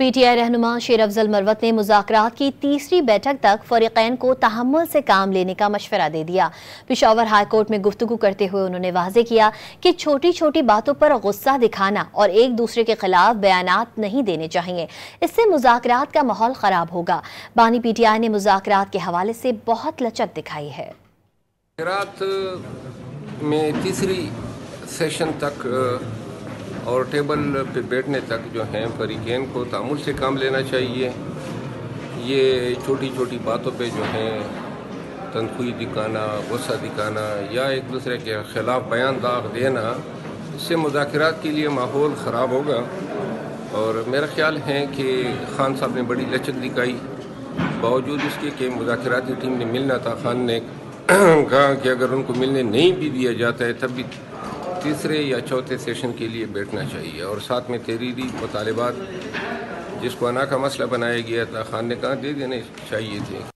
P T I رہنما شیر افضل مروت نے مذاکرات کی تیسری بیٹھک تک فریقین کو تحمل سے کام لینے کا مشورہ دے دیا۔ پشاور ہائی کورٹ میں گفتگو کرتے ہوئے انہوں نے واضح کیا کہ چھوٹی چھوٹی باتوں پر غصہ دکھانا اور ایک دوسرے کے خلاف بیانات نہیں دینے چاہیے، اس سے مذاکرات کا ماحول خراب ہوگا۔ بانی پی ٹی آئی نے مذاکرات کے حوالے سے بہت لچک دکھائی ہے۔ مذاکرات میں تیسری سیشن تک اور ٹیبل پہ بیٹھنے تک جو ہیں فریقین کو تحمل سے کام لینا چاہیے۔ یہ چھوٹی چھوٹی باتوں پہ جو ہیں تنقید دکھانا، غصہ دکھانا یا ایک دوسرے کے خلاف بیان داغ دینا، اس سے مذاکرات کے لیے ماحول خراب ہوگا۔ اور میرا خیال ہے کہ خان صاحب نے بڑی لچک دکھائی، باوجود اس کے کہ مذاکراتی ٹیم نے ملنا تھا۔ خان نے کہا کہ اگر ان کو ملنے نہیں بھی دیا جاتا ہے تب بھی تیسرے یا چوتھے سیشن کے لیے بیٹھنا چاہیے، اور ساتھ میں تحریری مطالبات جس کو انا کا مسئلہ بنایا گیا تھا، خان نے کہا دے دینے چاہیے تھے۔